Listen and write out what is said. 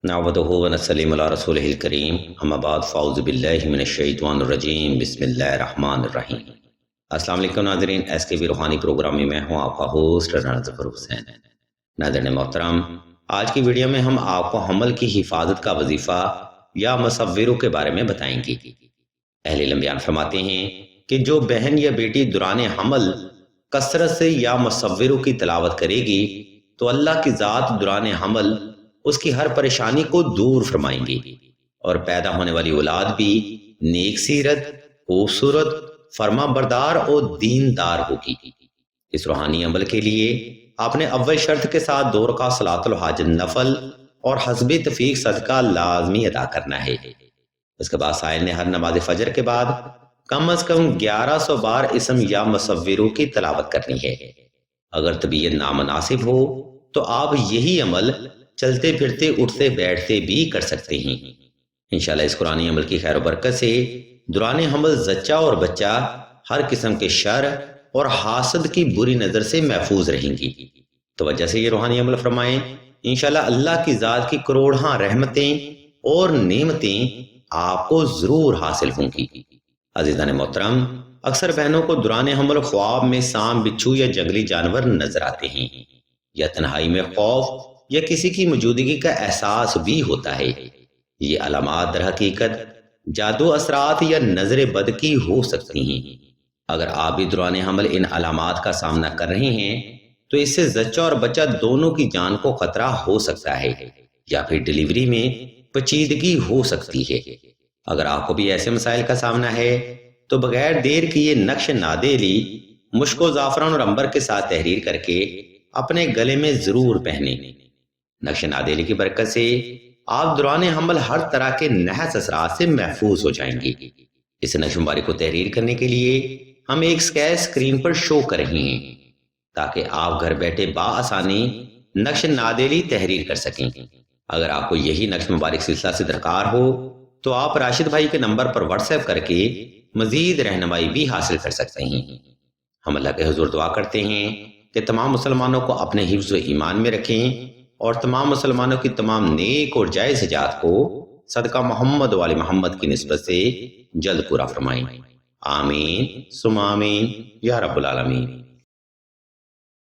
نعوذ و نسلم علی رسولہ الکریم اما بعد فاعوذ باللہ من الشیطان الرجیم بسم اللہ الرحمن الرحیم۔ السلام علیکم ناظرین، ایس کے بی روحانی پروگرام میں میں ہوں آپ کا ہوسٹ رانا ظفر حسین۔ ناظرین محترم، آج کی ویڈیو میں ہم آپ کو حمل کی حفاظت کا وظیفہ یا مصوروں کے بارے میں بتائیں گے۔ اہل علم بیان فرماتے ہیں کہ جو بہن یا بیٹی دوران حمل کثرت سے یا مصوروں کی تلاوت کرے گی تو اللہ کی ذات دوران حمل اس کی ہر پریشانی کو دور فرمائیں گی اور پیدا ہونے والی اولاد بھی نیک سیرت، خوبصورت، فرما بردار اور دیندار ہوگی۔ اس روحانی عمل کے لیے آپ نے اول شرط کے ساتھ 2 رکعت صلاۃ الحاجت نفل اور حسب تفیق صدقہ لازمی ادا کرنا ہے۔ اس کے بعد سائل نے ہر نماز فجر کے بعد کم از کم 1100 بار اسم یا مصوروں کی تلاوت کرنی ہے۔ اگر طبیعت نامناسب ہو تو آپ یہی عمل چلتے پھرتے اٹھتے بیٹھتے بھی کر سکتے ہیں۔ انشاءاللہ اس قرآنی عمل کی خیر و برکت سے دوران حمل زچہ اور بچہ ہر قسم کے شر اور حاسد کی بری نظر سے محفوظ رہیں گی۔ توجہ سے یہ روحانی عمل فرمائیں، انشاءاللہ اللہ کی ذات کی کروڑہاں رحمتیں اور نعمتیں آپ کو ضرور حاصل ہوں گی۔ عزیزان محترم، اکثر بہنوں کو دوران حمل خواب میں سانپ، بچھو یا جنگلی جانور نظر آتے ہیں، یا تنہائی میں خوف یا کسی کی موجودگی کا احساس بھی ہوتا ہے۔ یہ علامات در حقیقت جادو اثرات یا نظر بد کی ہو سکتی ہیں۔ اگر آپ بھی دوران حمل ان علامات کا سامنا کر رہے ہیں تو اس سے زچہ اور بچہ دونوں کی جان کو خطرہ ہو سکتا ہے یا پھر ڈیلیوری میں پیچیدگی ہو سکتی ہے۔ اگر آپ کو بھی ایسے مسائل کا سامنا ہے تو بغیر دیر کیے نقش نادیلی مشک و زعفران اور عنبر کے ساتھ تحریر کر کے اپنے گلے میں ضرور پہنیں۔ نقش نادیلی کی برکت سے آپ دوران حمل ہر طرح کے نحس اثرات سے محفوظ ہو جائیں گے۔ اس نقش مبارک کو تحریر کرنے کے لیے ہم ایک اسکیچ اسکرین پر شو کر رہے ہیں تاکہ آپ گھر بیٹھے بآسانی نقش نادیلی تحریر کر سکیں۔ اگر آپ کو یہی نقش مبارک سلسلہ سے درکار ہو تو آپ راشد بھائی کے نمبر پر واٹس ایپ کر کے مزید رہنمائی بھی حاصل کر سکتے ہیں۔ ہم اللہ کے حضور دعا کرتے ہیں کہ تمام مسلمانوں کو اپنے حفظ و ایمان میں رکھیں اور تمام مسلمانوں کی تمام نیک اور جائز حاجات کو صدقہ محمد و آل محمد کی نسبت سے جلد پورا فرمائیں۔ آمین ثم آمین یا رب العالمین۔